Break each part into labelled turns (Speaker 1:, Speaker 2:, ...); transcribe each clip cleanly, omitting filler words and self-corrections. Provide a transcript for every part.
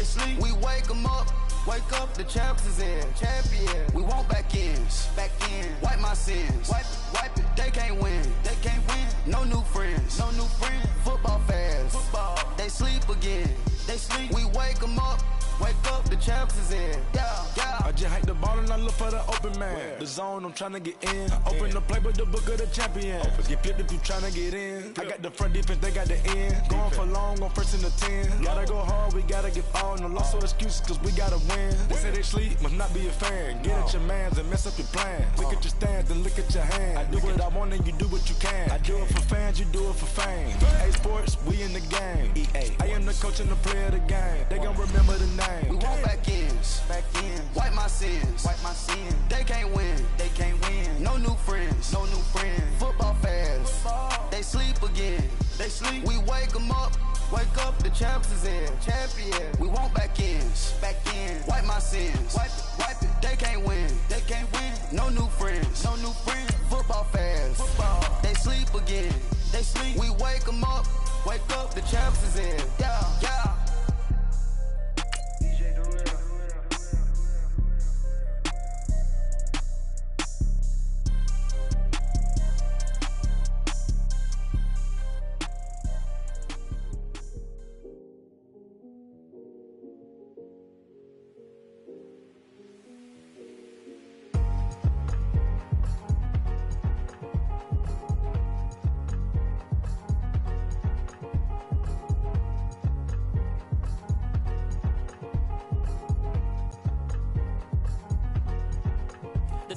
Speaker 1: sleep. We wake them up. Wake up, the champs is in. Champion. We want back ins. Back in. Wipe my sins. Wipe it. They can't win. They can't win. No new friends. No new friends. Football fans. Football. They sleep again. They sleep. We wake them up. Wake up, the champs is in. Yeah, yeah.
Speaker 2: I just hike the ball and I look for the open man. Where? The zone, I'm trying to get in. Open the playbook, the book of the champion. Get flipped if you trying to get in. I got the front defense, they got the end. Going for long, on first and the 10. Gotta go hard, we gotta get all. No loss or excuses, cause we gotta win. They say they sleep, must not be a fan. Get at your mans and mess up your plans. Look at your stands and look at your hands. I do what I want and you do what you can. I do it for fans, you do it for fame. A Sports, we in the game. EA. I am the coach and the player of the game. They gon' remember the name.
Speaker 1: We want back ins. Back ins. Wipe my sins. Wipe my sins. They can't win. They can't win. No new friends. No new friends. Football fans. Football. They sleep again. They sleep. We wake them up. Wake up, the champs is in. Champion. We want back ins. Back in. Wipe my sins. Wipe it. They can't win. They can't win. No new friends. No new friends. Football fans. Football. They sleep again. They sleep. We wake them up. Wake up, the champs is in. Yeah, yeah.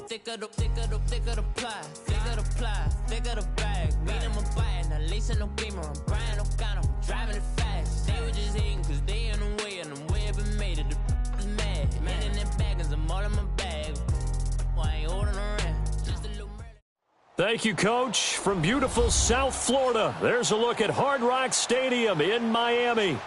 Speaker 3: Thicker the ply, thicker the ply, thicker the bag. Beat him a bite, now lacing no beamer. I'm Brian O'Connor, I'm driving it fast. They were just hating cause they in the way, and the way I've been made it. The is mad. Man in that bag, cause I'm all in my bag. I ain't holding around. Just a little murder.
Speaker 4: Thank you, Coach. From beautiful South Florida, there's a look at Hard Rock Stadium in Miami.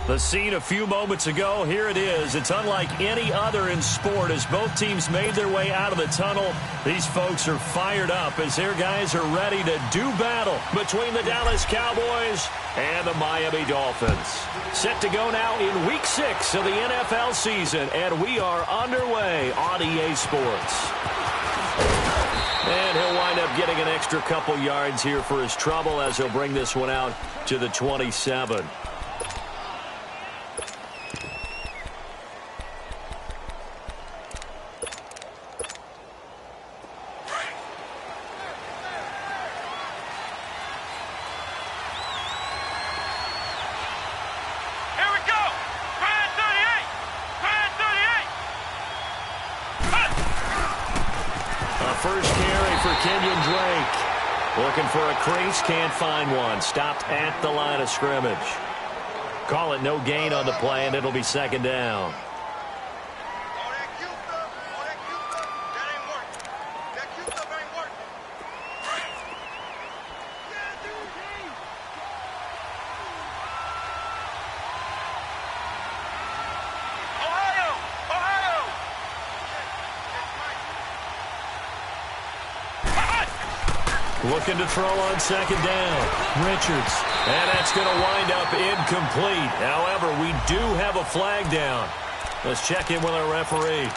Speaker 4: The scene a few moments ago, here it is. It's unlike any other in sport as both teams made their way out of the tunnel. These folks are fired up as their guys are ready to do battle between the Dallas Cowboys and the Miami Dolphins. Set to go now in Week 6 of the NFL season, and we are underway on EA Sports. And he'll wind up getting an extra couple yards here for his trouble as he'll bring this one out to the 27. Looking for a crease, can't find one. Stopped at the line of scrimmage. Call it no gain on the play, and it'll be second down. Looking to throw on second down. Richards. And that's going to wind up incomplete. However, we do have a flag down. Let's check in with our referee.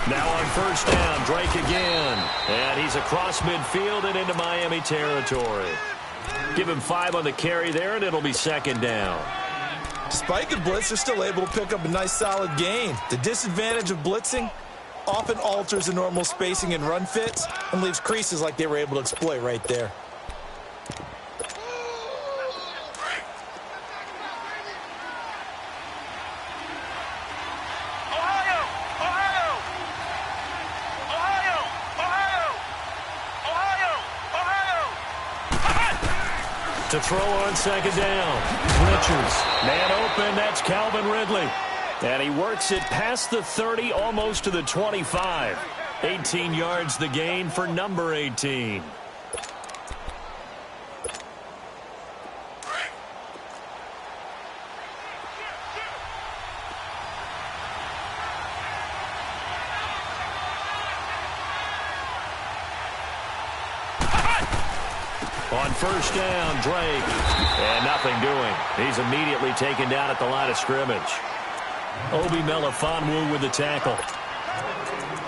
Speaker 4: Now on first down, Drake again. And he's across midfield and into Miami territory. Give him 5 on the carry there, and it'll be second down.
Speaker 5: Despite the blitz, they're still able to pick up a nice, solid gain. The disadvantage of blitzing often alters the normal spacing and run fits and leaves creases like they were able to exploit right there.
Speaker 4: To throw on second down. Richards. Man open, that's Calvin Ridley. And he works it past the 30, almost to the 25. 18 yards the gain for number 18. On first down, Drake. And nothing doing. He's immediately taken down at the line of scrimmage. Obi Melifonwu with the tackle.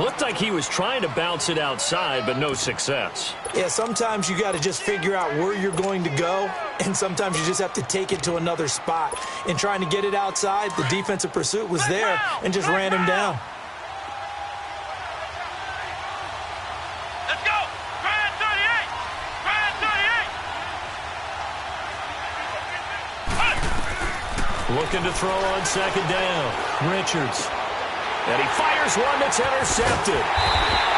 Speaker 4: Looked like he was trying to bounce it outside, but no success.
Speaker 5: Yeah, sometimes you got to just figure out where you're going to go, and sometimes you just have to take it to another spot. In trying to get it outside, the defensive pursuit was there and just ran him down.
Speaker 6: Let's go! Try it, 38! Try it, 38!
Speaker 4: Looking to throw on second down. Richards. And he fires one that's intercepted.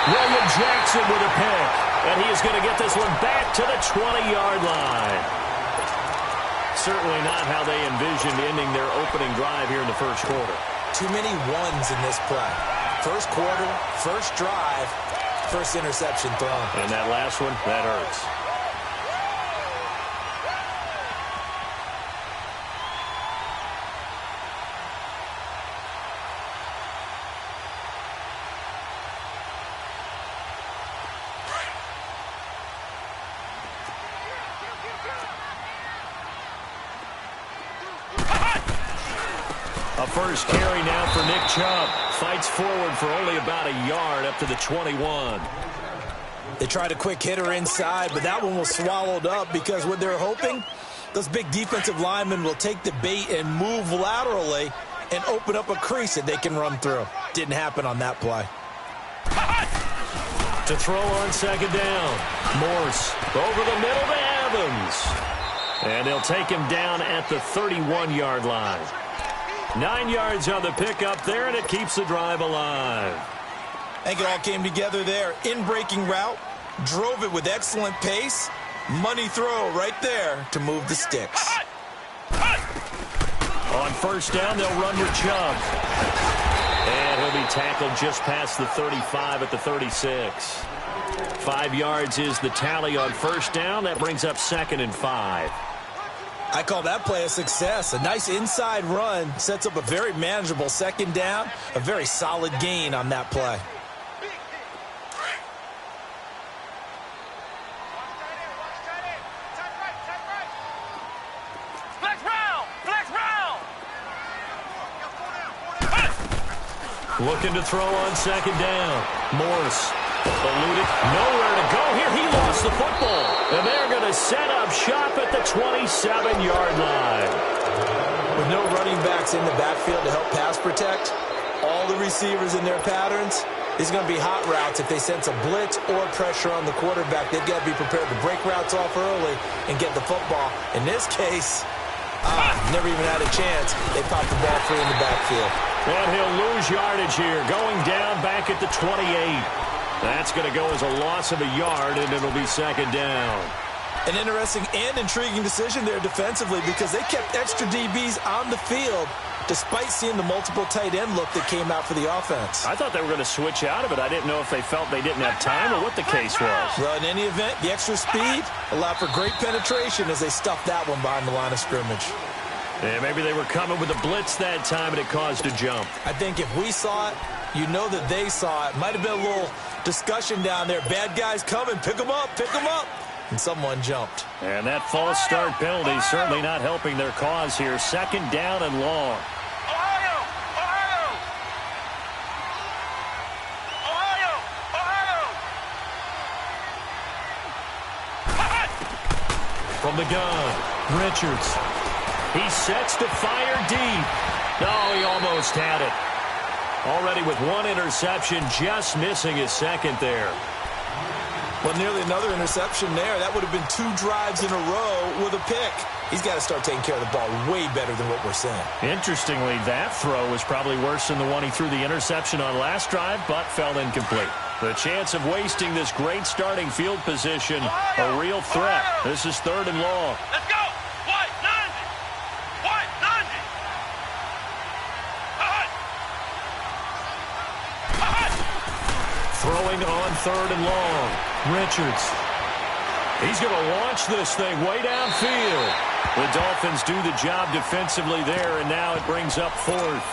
Speaker 4: William Jackson with a pick. And he is going to get this one back to the 20-yard line. Certainly not how they envisioned ending their opening drive here in the first quarter.
Speaker 5: Too many ones in this play. First quarter, first drive, first interception thrown.
Speaker 4: And that last one, that hurts. A first carry now for Nick Chubb. Fights forward for only about a yard up to the 21.
Speaker 5: They tried a quick hitter inside, but that one was swallowed up because what they're hoping, those big defensive linemen will take the bait and move laterally and open up a crease that they can run through. Didn't happen on that play.
Speaker 4: To throw on second down. Morse over the middle to Evans. And they'll take him down at the 31-yard line. 9 yards on the pickup there, and it keeps the drive alive.
Speaker 5: I think it all came together there. In-breaking route, drove it with excellent pace. Money throw right there to move the sticks.
Speaker 4: On first down, they'll run with Chubb. And he'll be tackled just past the 35 at the 36. 5 yards is the tally on first down. That brings up 2nd and 5.
Speaker 5: I call that play a success. A nice inside run sets up a very manageable second down. A very solid gain on that play.
Speaker 6: Flex round! Flex round!
Speaker 4: Looking to throw on second down. Morse eluded. Nowhere to go here. He lost the football. And they're going to set up shop at the 27-yard line.
Speaker 5: With no running backs in the backfield to help pass protect, all the receivers in their patterns, these are going to be hot routes if they sense a blitz or pressure on the quarterback. They've got to be prepared to break routes off early and get the football. In this case, never even had a chance. They popped the ball free in the backfield.
Speaker 4: And he'll lose yardage here, going down back at the 28. That's going to go as a loss of a yard, and it'll be second down.
Speaker 5: An interesting and intriguing decision there defensively because they kept extra DBs on the field despite seeing the multiple tight end look that came out for the offense.
Speaker 4: I thought they were going to switch out of it. I didn't know if they felt they didn't have time or what the case was.
Speaker 5: Well, in any event, the extra speed allowed for great penetration as they stuffed that one behind the line of scrimmage.
Speaker 4: Yeah, maybe they were coming with a blitz that time and it caused a jump.
Speaker 5: I think if we saw it, you know that they saw it. Might have been a little discussion down there. Bad guys coming. Pick them up. Pick them up. And someone jumped.
Speaker 4: And that false start penalty certainly not helping their cause here. Second down and long.
Speaker 6: Ohio! Ohio! Ohio! Ohio!
Speaker 4: From the gun, Richards. He sets to fire deep. No, he almost had it. Already with one interception, just missing his second there.
Speaker 5: Well, nearly another interception there. That would have been 2 drives in a row with a pick. He's got to start taking care of the ball way better than what we're seeing.
Speaker 4: Interestingly, that throw was probably worse than the one he threw the interception on last drive, but fell incomplete. The chance of wasting this great starting field position, a real threat. This is 3rd and long.
Speaker 6: Let's go! White, 90! White, 90!
Speaker 4: Throwing on 3rd and long. Richards. He's going to launch this thing way downfield. The Dolphins do the job defensively there, and now it brings up 4th.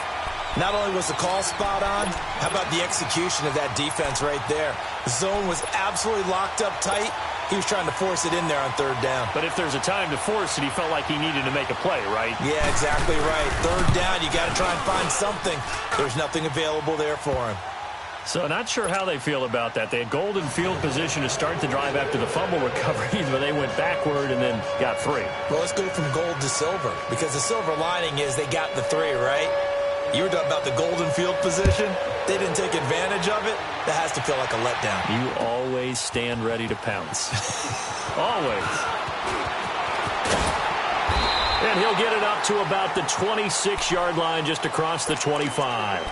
Speaker 5: Not only was the call spot on, how about the execution of that defense right there? The zone was absolutely locked up tight, He was trying to force it in there on third down.
Speaker 4: But if there's a time to force it, he felt like he needed to make a play, right?
Speaker 5: Yeah, exactly right. Third down, you got to try and find something. There's nothing available there for him.
Speaker 4: So not sure how they feel about that. They had golden field position to start the drive after the fumble recovery, but they went backward and then got 3.
Speaker 5: Well, let's go from gold to silver, because the silver lining is they got the 3, right? You were talking about the golden field position. They didn't take advantage of it. That has to feel like a letdown.
Speaker 4: You always stand ready to pounce. Always. And he'll get it up to about the 26-yard line, just across the 25.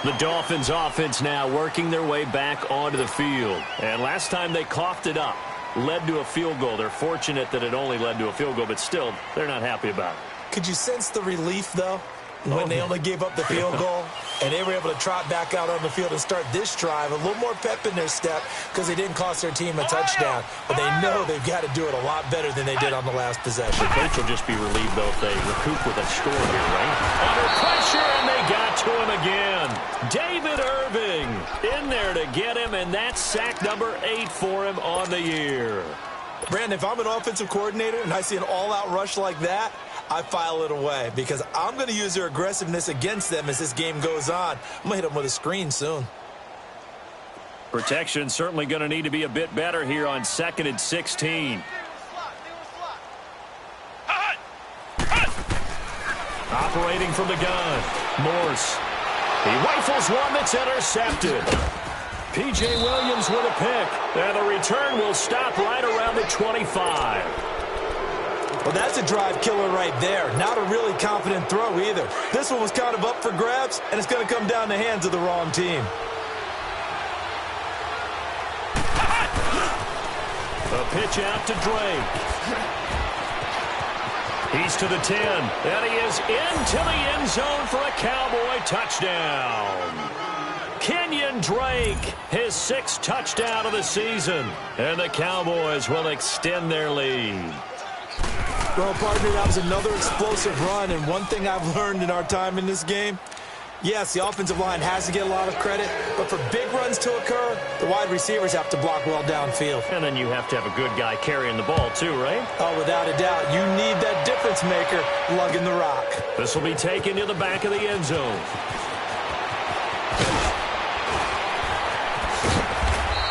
Speaker 4: The Dolphins offense now working their way back onto the field. And last time they coughed it up, led to a field goal. They're fortunate that it only led to a field goal, but still, they're not happy about it.
Speaker 5: Could you sense the relief, though, when they only gave up the field goal? And they were able to trot back out on the field and start this drive. A little more pep in their step because they didn't cost their team a touchdown. But they know they've got to do it a lot better than they did on the last possession.
Speaker 4: The coach will just be relieved, though, if they recoup with a score here, right? Under pressure, and they got to him again. David Irving in there to get him, and that's sack number 8 for him on the year.
Speaker 5: Brandon, if I'm an offensive coordinator and I see an all-out rush like that, I file it away because I'm going to use their aggressiveness against them as this game goes on. I'm going to hit them with a screen soon.
Speaker 4: Protection certainly going to need to be a bit better here on 2nd and 16. Operating from the gun, Morse. He rifles one that's intercepted. P.J. Williams with a pick. And the return will stop right around the 25.
Speaker 5: Well, that's a drive killer right there. Not a really confident throw either. This one was kind of up for grabs, and it's going to come down the hands of the wrong team.
Speaker 4: A pitch out to Drake. He's to the 10, and he is into the end zone for a Cowboy touchdown. Kenyon Drake, his 6th touchdown of the season, and the Cowboys will extend their lead.
Speaker 5: Well, partner, that was another explosive run, and one thing I've learned in our time in this game, yes, the offensive line has to get a lot of credit, but for big runs to occur, the wide receivers have to block well downfield.
Speaker 4: And then you have to have a good guy carrying the ball too, right?
Speaker 5: Oh, without a doubt. You need that difference maker lugging the rock.
Speaker 4: This will be taken to the back of the end zone.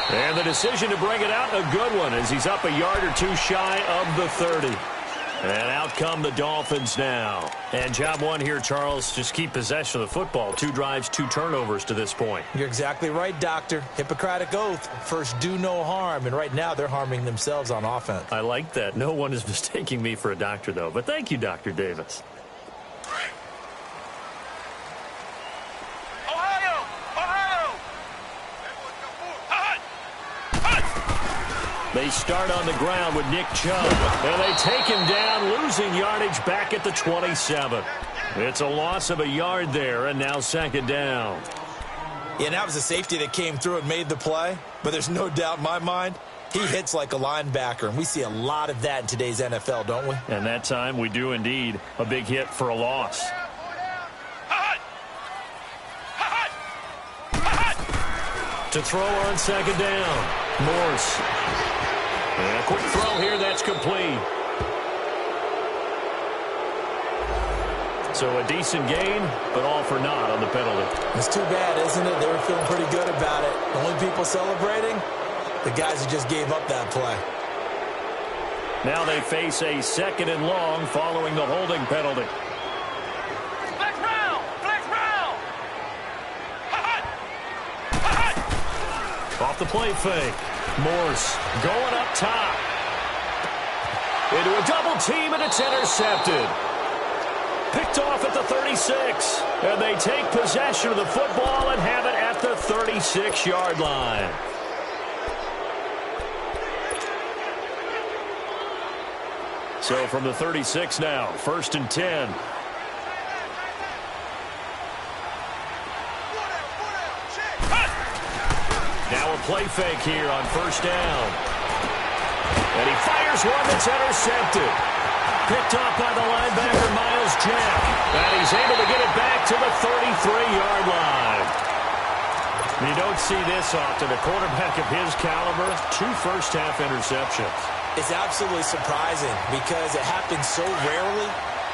Speaker 4: And the decision to bring it out, a good one, as he's up a yard or two shy of the 30. And out come the Dolphins now. And job one here, Charles, just keep possession of the football. 2 drives, 2 turnovers to this point.
Speaker 5: You're exactly right, Doctor. Hippocratic oath. First, do no harm. And right now, they're harming themselves on offense.
Speaker 4: I like that. No one is mistaking me for a doctor, though. But thank you, Dr. Davis. They start on the ground with Nick Chubb, and they take him down, losing yardage back at the 27. It's a loss of a yard there, and now 2nd down.
Speaker 5: Yeah, and that was a safety that came through and made the play, but there's no doubt in my mind, he hits like a linebacker, and we see a lot of that in today's NFL, don't we?
Speaker 4: And that time we do indeed. A big hit for a loss. To throw on 2nd down, Morse. And a quick throw here, that's complete. So a decent gain, but all for naught on the penalty.
Speaker 5: It's too bad, isn't it? They were feeling pretty good about it. The only people celebrating, the guys who just gave up that play.
Speaker 4: Now they face a 2nd and long following the holding penalty.
Speaker 6: Flex round! Flex round!
Speaker 4: Off the play fake. Morse going up top. Into a double team, and it's intercepted. Picked off at the 36. And they take possession of the football and have it at the 36-yard line. So from the 36 now, 1st and 10. Now a play fake here on 1st down. And he fires one that's intercepted. Picked off by the linebacker, Miles Jack. And he's able to get it back to the 33-yard line. You don't see this often. A quarterback of his caliber, 2 first-half interceptions.
Speaker 5: It's absolutely surprising because it happens so rarely.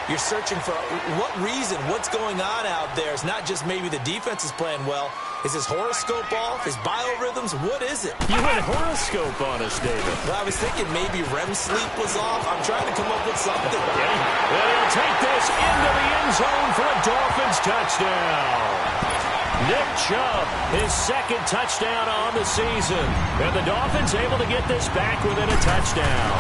Speaker 5: You're searching for what reason, what's going on out there. It's not just maybe the defense is playing well. Is his horoscope off? His biorhythms? What is it?
Speaker 4: You went horoscope on us, David.
Speaker 5: Well, I was thinking maybe REM sleep was off. I'm trying to come up with something.
Speaker 4: And he'll take this into the end zone for a Dolphins touchdown. Nick Chubb, his second touchdown on the season. And the Dolphins able to get this back within a touchdown.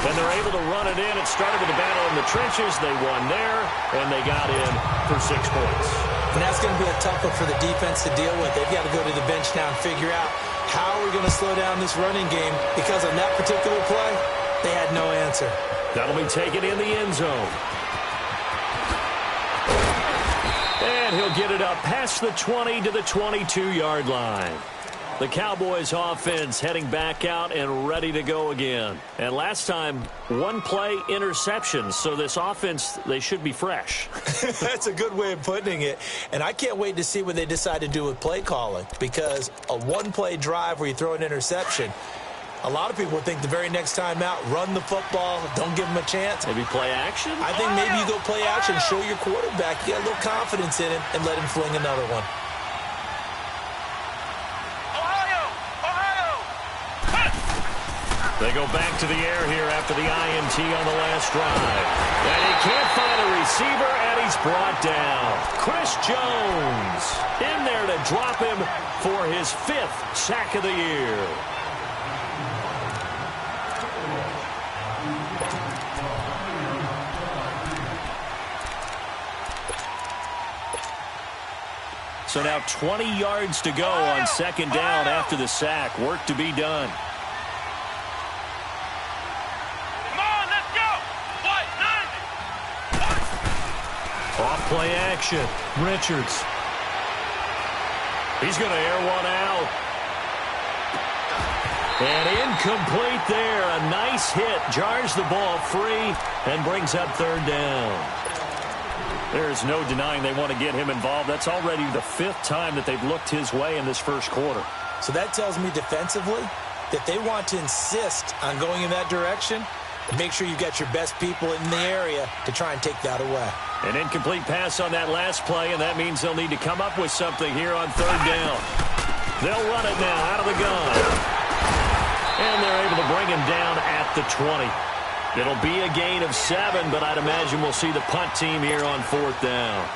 Speaker 4: And they're able to run it in. It started with a battle in the trenches. They won there, and they got in for 6 points.
Speaker 5: And that's going to be a tough one for the defense to deal with. They've got to go to the bench now and figure out how we're going to slow down this running game, because on that particular play, they had no answer.
Speaker 4: That'll be taken in the end zone. And he'll get it up past the 20 to the 22-yard line. The Cowboys offense heading back out and ready to go again. And last time, 1 play interception. So this offense, they should be fresh.
Speaker 5: That's a good way of putting it. And I can't wait to see what they decide to do with play calling, because a 1-play drive where you throw an interception, a lot of people think the very next time out, run the football, don't give them a chance.
Speaker 4: Maybe play action?
Speaker 5: I think maybe you go play action, show your quarterback, you got a little confidence in him, and let him fling another one.
Speaker 4: They go back to the air here after the INT on the last drive. And he can't find a receiver, and he's brought down. Chris Jones in there to drop him for his 5th sack of the year. So now 20 yards to go on second down after the sack. Work to be done. Off-play action. Richards. He's going to air one out. And incomplete there. A nice hit. Jars the ball free and brings up third down. There's no denying they want to get him involved. That's already the 5th time that they've looked his way in this first quarter.
Speaker 5: So that tells me defensively that they want to insist on going in that direction. Make sure you got your best people in the area to try and take that away.
Speaker 4: An incomplete pass on that last play, and that means they'll need to come up with something here on third down. They'll run it now out of the gun. And they're able to bring him down at the 20. It'll be a gain of 7, but I'd imagine we'll see the punt team here on 4th down.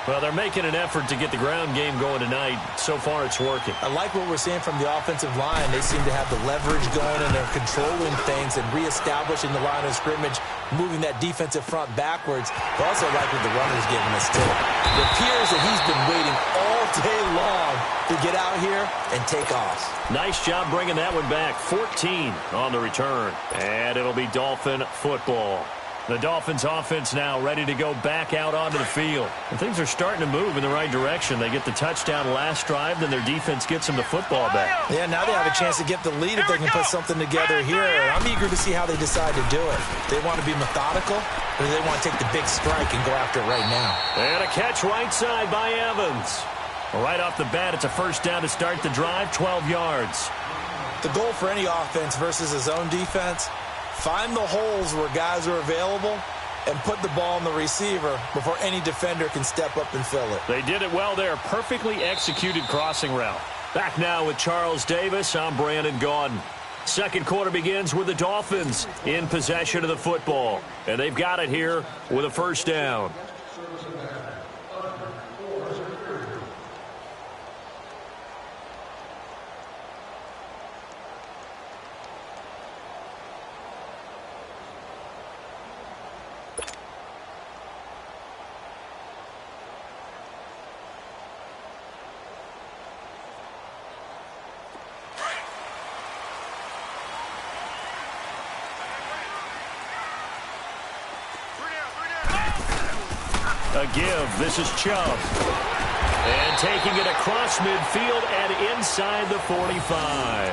Speaker 4: Well, they're making an effort to get the ground game going tonight. So far, it's working.
Speaker 5: I like what we're seeing from the offensive line. They seem to have the leverage going, and they're controlling things and reestablishing the line of scrimmage, moving that defensive front backwards. But also like what the runner's giving us, too. It appears that he's been waiting all day long to get out here and take off.
Speaker 4: Nice job bringing that one back. 14 on the return. And it'll be Dolphin football. The Dolphins offense now ready to go back out onto the field. And things are starting to move in the right direction. They get the touchdown last drive, then their defense gets them the football back.
Speaker 5: Yeah, now they have a chance to get the lead if they can put something together here. I'm eager to see how they decide to do it. They want to be methodical, or do they want to take the big strike and go after it right now?
Speaker 4: And a catch right side by Evans. Right off the bat, it's a first down to start the drive, 12 yards.
Speaker 5: The goal for any offense versus a zone defense, find the holes where guys are available and put the ball on the receiver before any defender can step up and fill it.
Speaker 4: They did it well there. Perfectly executed crossing route. Back now with Charles Davis. I'm Brandon Gaudin. Second quarter begins with the Dolphins in possession of the football. And they've got it here with a first down. A give. This is Chubb. And taking it across midfield and inside the 45.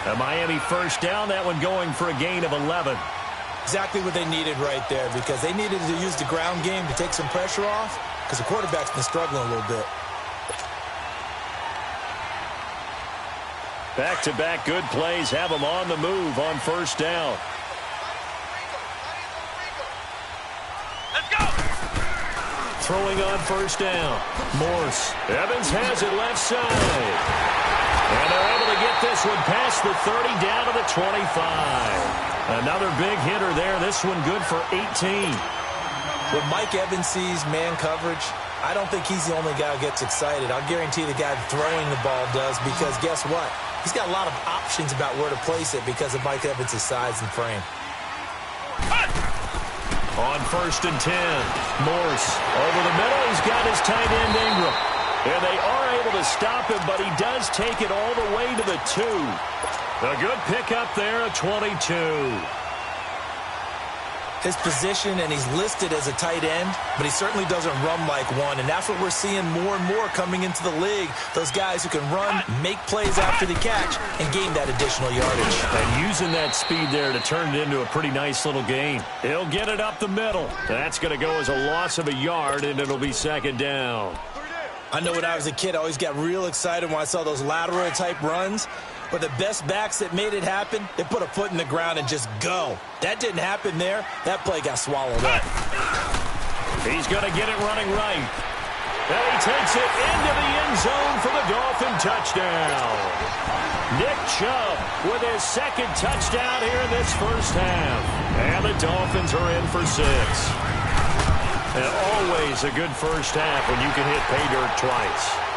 Speaker 4: A Miami first down. That one going for a gain of 11.
Speaker 5: Exactly what they needed right there, because they needed to use the ground game to take some pressure off, because the quarterback's been struggling a little bit.
Speaker 4: Back-to-back good plays have them on the move on first down.
Speaker 6: Let's go.
Speaker 4: Throwing on first down. Morse. Evans has it left side. And they're able to get this one past the 30 down to the 25. Another big hitter there. This one good for 18.
Speaker 5: When Mike Evans sees man coverage, I don't think he's the only guy who gets excited. I'll guarantee the guy throwing the ball does, because guess what? He's got a lot of options about where to place it because of Mike Evans' size and frame.
Speaker 4: On first and 10, Morse over the middle. He's got his tight end Ingram. And they are able to stop him, but he does take it all the way to the 2. A good pickup there, a 22.
Speaker 5: His position, and he's listed as a tight end, but he certainly doesn't run like one, and that's what we're seeing more and more coming into the league. Those guys who can run, make plays after the catch, and gain that additional yardage.
Speaker 4: And using that speed there to turn it into a pretty nice little gain. He'll get it up the middle. That's going to go as a loss of a yard, and it'll be second down.
Speaker 5: I know when I was a kid, I always got real excited when I saw those lateral-type runs. But the best backs that made it happen, they put a foot in the ground and just go. That didn't happen there. That play got swallowed up.
Speaker 4: He's going to get it running right. And he takes it into the end zone for the Dolphin touchdown. Nick Chubb with his second touchdown here in this first half. And the Dolphins are in for 6. And always a good first half when you can hit pay dirt twice.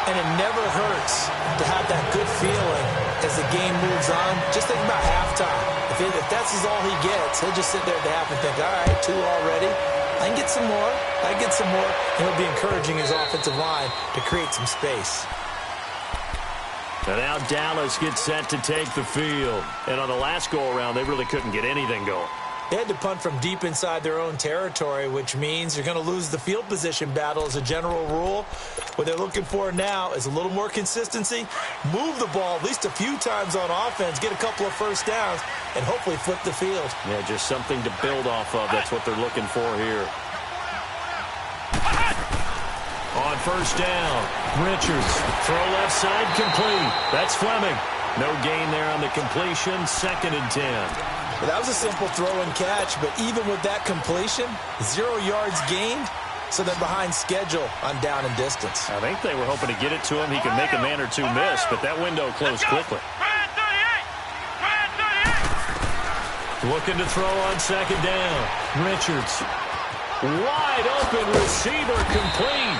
Speaker 5: And it never hurts to have that good feeling as the game moves on. Just think about halftime. If that's all he gets, he'll just sit there at the half and think, all right, 2 already. I can get some more. I can get some more. And he'll be encouraging his offensive line to create some space.
Speaker 4: And now Dallas gets set to take the field. And on the last go-around, they really couldn't get anything going.
Speaker 5: They had to punt from deep inside their own territory, which means you're going to lose the field position battle as a general rule. What they're looking for now is a little more consistency, move the ball at least a few times on offense, get a couple of first downs, and hopefully flip the field.
Speaker 4: Yeah, just something to build off of. That's what they're looking for here. On first down, Richards, throw left side, complete. That's Fleming. No gain there on the completion, 2nd and 10.
Speaker 5: Well, that was a simple throw and catch, but even with that completion, 0 yards gained, so they're behind schedule on down and distance.
Speaker 4: I think they were hoping to get it to him. He could make a man or 2 miss, but that window closed quickly. Looking to throw on second down. Richards. Wide open receiver, complete.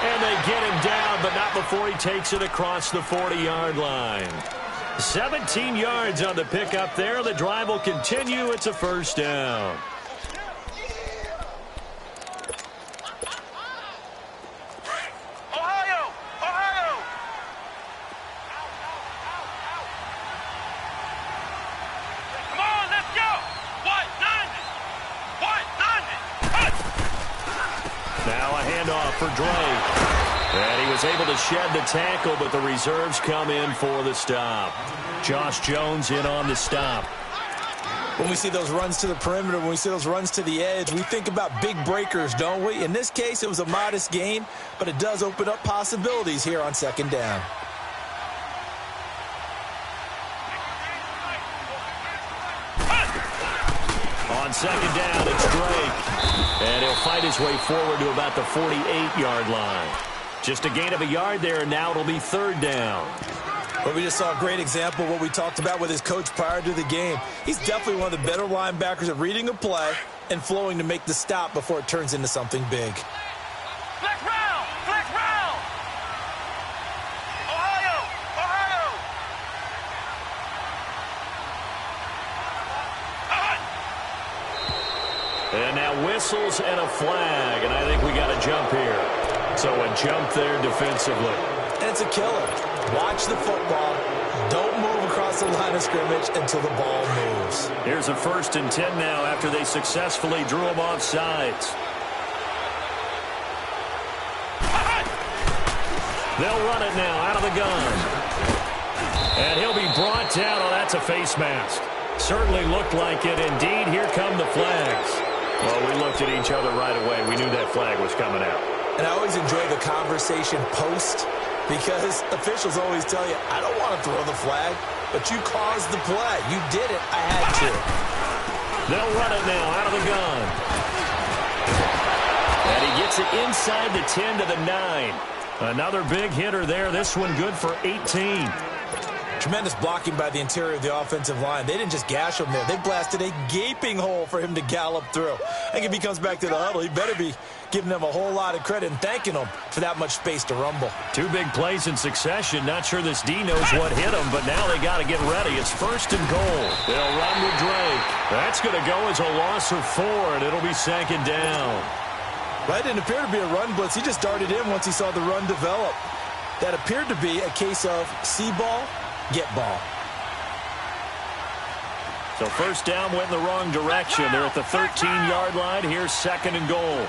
Speaker 4: And they get him down, but not before he takes it across the 40-yard line. 17 yards on the pickup there. The drive will continue. It's a first down.
Speaker 6: Ohio! Ohio! Come on, let's go! White 90!
Speaker 4: Now a handoff for Drake. And he was able to shed the tackle, but the reserves come in for the stop. Josh Jones in on the stop.
Speaker 5: When we see those runs to the perimeter, when we see those runs to the edge, we think about big breakers, don't we? In this case, it was a modest gain, but it does open up possibilities here on second down.
Speaker 4: On second down, it's Drake. And he'll fight his way forward to about the 48-yard line. Just a gain of a yard there, and now it'll be 3rd down.
Speaker 5: Well, we just saw a great example of what we talked about with his coach prior to the game. He's definitely one of the better linebackers at reading a play and flowing to make the stop before it turns into something big.
Speaker 6: Flex round! Flex round! Ohio! Ohio!
Speaker 4: And now whistles and a flag, and I think we got a jump here. So a jump there defensively.
Speaker 5: And it's a killer. Watch the football. Don't move across the line of scrimmage until the ball moves.
Speaker 4: Here's a 1st and 10 now after they successfully drew him off sides. They'll run it now out of the gun. And he'll be brought down. Oh, that's a face mask. Certainly looked like it. Indeed, here come the flags. Well, we looked at each other right away. We knew that flag was coming out.
Speaker 5: And I always enjoy the conversation post because officials always tell you, I don't want to throw the flag, but you caused the play. You did it. I had to.
Speaker 4: They'll run it now out of the gun. And he gets it inside the 10 to the 9. Another big hitter there. This one good for 18.
Speaker 5: Tremendous blocking by the interior of the offensive line. They didn't just gash him there. They blasted a gaping hole for him to gallop through. I think if he comes back to the huddle, he better be giving them a whole lot of credit and thanking them for that much space to rumble.
Speaker 4: Two big plays in succession. Not sure this D knows what hit him, but now they got to get ready. It's 1st and goal. They'll run with Drake. That's going to go as a loss of 4, and it'll be 2nd down.
Speaker 5: That didn't appear to be a run blitz. He just darted in once he saw the run develop. That appeared to be a case of see ball, get ball.
Speaker 4: So 1st down went in the wrong direction. They're at the 13-yard line. Here's 2nd and goal.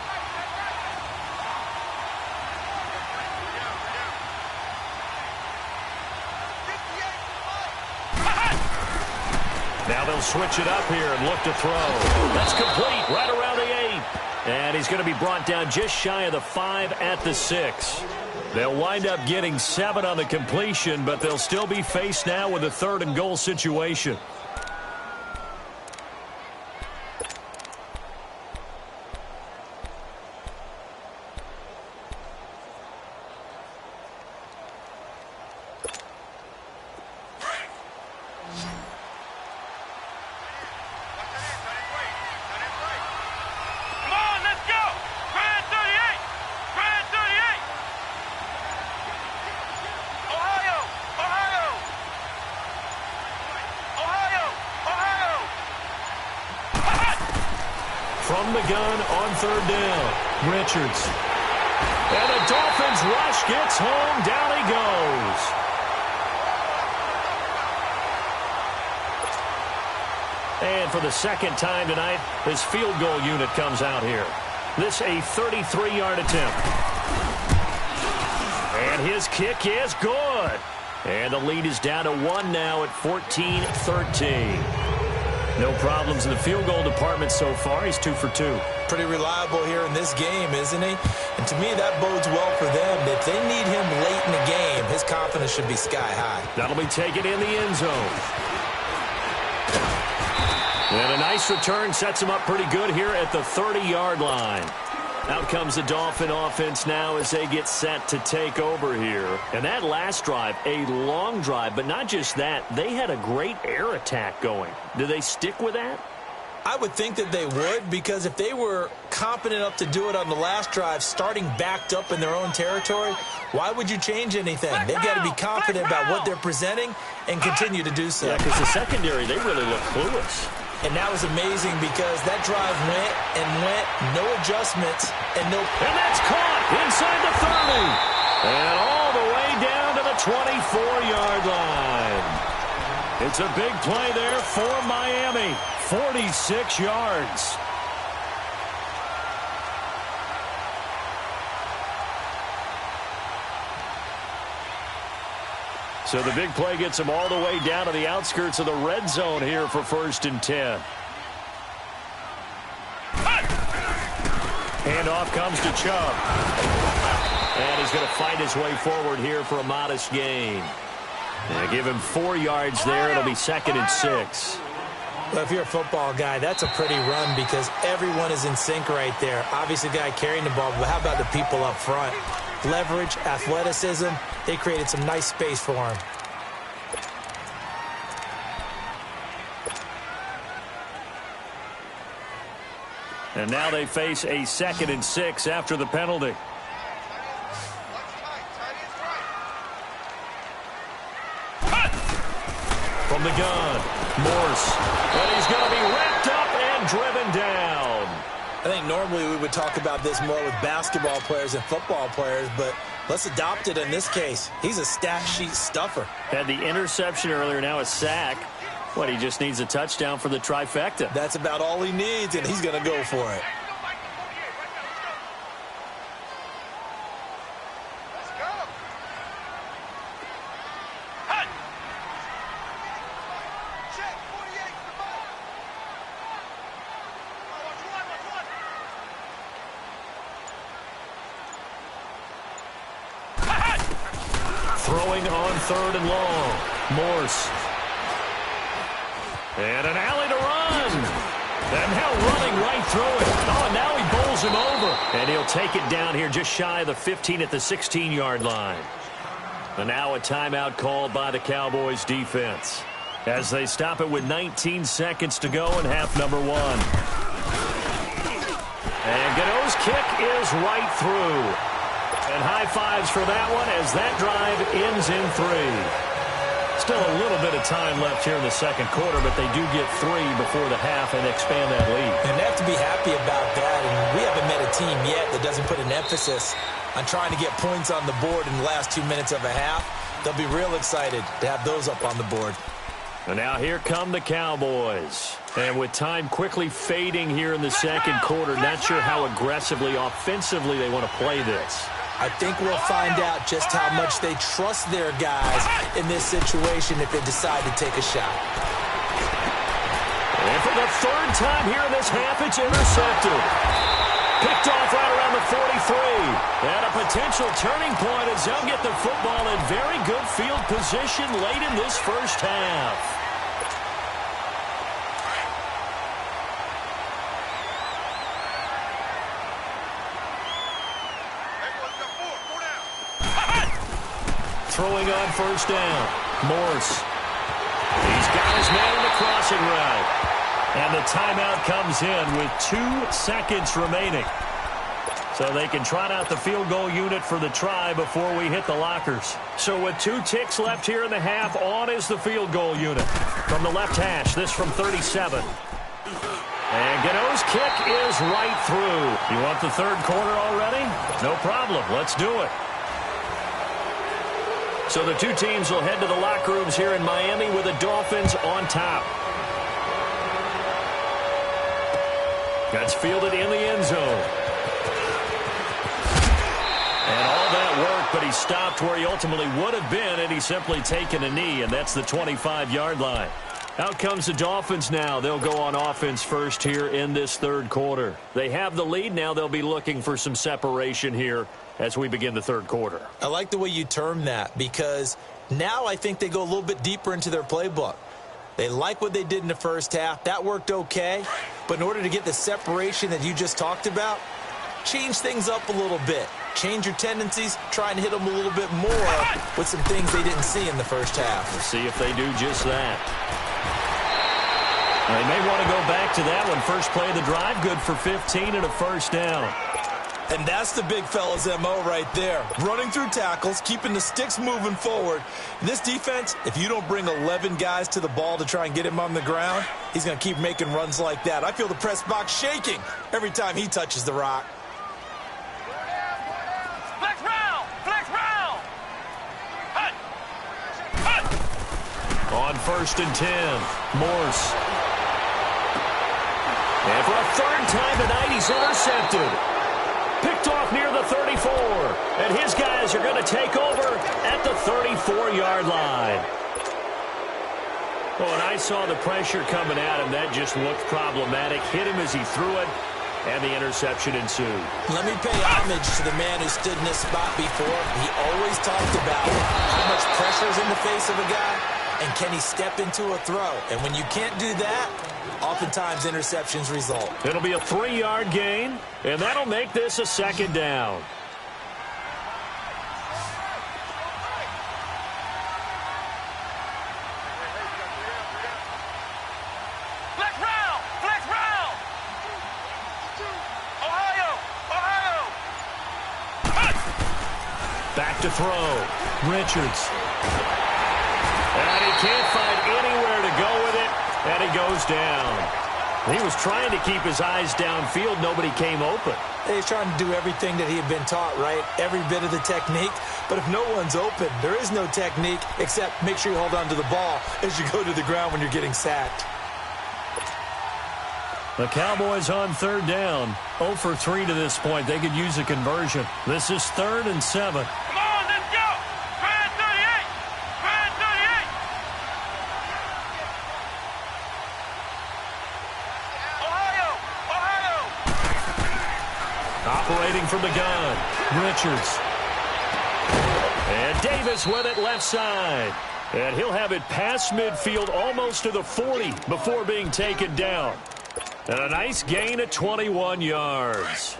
Speaker 4: Now they'll switch it up here and look to throw. That's complete right around the 8. And he's going to be brought down just shy of the 5 at the 6. They'll wind up getting 7 on the completion, but they'll still be faced now with a 3rd and goal situation. From the gun on 3rd down, Richards. And the Dolphins rush gets home. Down he goes. And for the 2nd time tonight, his field goal unit comes out here. This a 33-yard attempt. And his kick is good. And the lead is down to 1 now at 14-13. No problems in the field goal department so far. He's 2 for 2.
Speaker 5: Pretty reliable here in this game, isn't he? And to me, that bodes well for them. If they need him late in the game, his confidence should be sky high.
Speaker 4: That'll be taken in the end zone. And a nice return sets him up pretty good here at the 30-yard line. Out comes the Dolphin offense now as they get set to take over here. And that last drive, a long drive, but not just that. They had a great air attack going. Do they stick with that?
Speaker 5: I would think that they would, because if they were competent enough to do it on the last drive, starting backed up in their own territory, why would you change anything? They've got to be confident about what they're presenting and continue to do so.
Speaker 4: Yeah, because the secondary, they really look clueless.
Speaker 5: And that was amazing because that drive went and went, no adjustments, and no...
Speaker 4: And that's caught inside the 30. And all the way down to the 24-yard line. It's a big play there for Miami. 46 yards. So the big play gets him all the way down to the outskirts of the red zone here for 1st and 10. Handoff comes to Chubb. And he's going to fight his way forward here for a modest gain. And give him 4 yards there. It'll be 2nd and 6.
Speaker 5: Well, if you're a football guy, that's a pretty run because everyone is in sync right there. Obviously, the guy carrying the ball, but how about the people up front? Leverage, athleticism, they created some nice space for him.
Speaker 4: And now they face a 2nd and 6 after the penalty. From the gun, Morse. And he's going to be wrapped up and driven down.
Speaker 5: I think normally we would talk about this more with basketball players and football players, but let's adopt it in this case. He's a stat sheet stuffer.
Speaker 4: Had the interception earlier, now a sack. What, he just needs a touchdown for the trifecta.
Speaker 5: That's about all he needs, and he's going to go for it.
Speaker 4: Throwing on 3rd and long. Morse. And an alley to run. And now running right through it. Oh, and now he bowls him over. And he'll take it down here just shy of the 15 at the 16-yard line. And now a timeout called by the Cowboys defense as they stop it with 19 seconds to go in half number 1. And Gano's kick is right through. And high fives for that one as that drive ends in 3. Still a little bit of time left here in the second quarter, but they do get 3 before the half and expand that lead.
Speaker 5: And they have to be happy about that. And we haven't met a team yet that doesn't put an emphasis on trying to get points on the board in the last 2 minutes of a half. They'll be real excited to have those up on the board.
Speaker 4: And now here come the Cowboys. And with time quickly fading here in the second quarter, not sure how aggressively, offensively they want to play this.
Speaker 5: I think we'll find out just how much they trust their guys in this situation if they decide to take a shot.
Speaker 4: And for the 3rd time here in this half, it's intercepted. Picked off right around the 43. And a potential turning point as they'll get the football in very good field position late in this first half. Throwing on 1st down. Morse. He's got his man in the crossing route. And the timeout comes in with 2 seconds remaining. So they can trot out the field goal unit for the try before we hit the lockers. So with 2 ticks left here in the half, on is the field goal unit. From the left hash, this from 37. And Gano's kick is right through. You want the 3rd quarter already? No problem. Let's do it. So the 2 teams will head to the locker rooms here in Miami with the Dolphins on top. That's fielded in the end zone. And all that work, but he stopped where he ultimately would have been had he simply taken a knee, and that's the 25-yard line. Out comes the Dolphins now. They'll go on offense first here in this 3rd quarter. They have the lead. Now they'll be looking for some separation here as we begin the 3rd quarter.
Speaker 5: I like the way you term that because now I think they go a little bit deeper into their playbook. They like what they did in the first half. That worked okay. But in order to get the separation that you just talked about, change things up a little bit. Change your tendencies. Try and hit them a little bit more with some things they didn't see in the first half.
Speaker 4: We'll see if they do just that. They may want to go back to that one. First play of the drive, good for 15 and a 1st down.
Speaker 5: And that's the big fella's MO right there. Running through tackles, keeping the sticks moving forward. This defense, if you don't bring 11 guys to the ball to try and get him on the ground, he's going to keep making runs like that. I feel the press box shaking every time he touches the rock.
Speaker 6: Flex round! Flex round! Hut! Hut!
Speaker 4: On 1st and 10, Morse. And for a 3rd time tonight, he's intercepted. Picked off near the 34. And his guys are going to take over at the 34-yard line. Oh, and I saw the pressure coming at him. That just looked problematic. Hit him as he threw it, and the interception ensued.
Speaker 5: Let me pay homage to the man who stood in this spot before. He always talked about how much pressure is in the face of a guy, and can he step into a throw. And when you can't do that, oftentimes interceptions result.
Speaker 4: It'll be a 3-yard gain, and that'll make this a 2nd down.
Speaker 6: Flex round! Flex round! Ohio! Ohio! Hut!
Speaker 4: Back to throw. Richards. And he can't find anywhere to go with it, and he goes down. He was trying to keep his eyes downfield. Nobody came open.
Speaker 5: He's trying to do everything that he had been taught, right? Every bit of the technique. But if no one's open, there is no technique except make sure you hold on to the ball as you go to the ground when you're getting sacked.
Speaker 4: The Cowboys on 3rd down. 0 for 3 to this point. They could use a conversion. This is 3rd and 7.
Speaker 6: Come on, let's go! Grand 38! Grand 38! Ohio! Ohio!
Speaker 4: Operating from the gun. Richards. And Davis with it left side. And he'll have it past midfield almost to the 40 before being taken down. And a nice gain of 21 yards.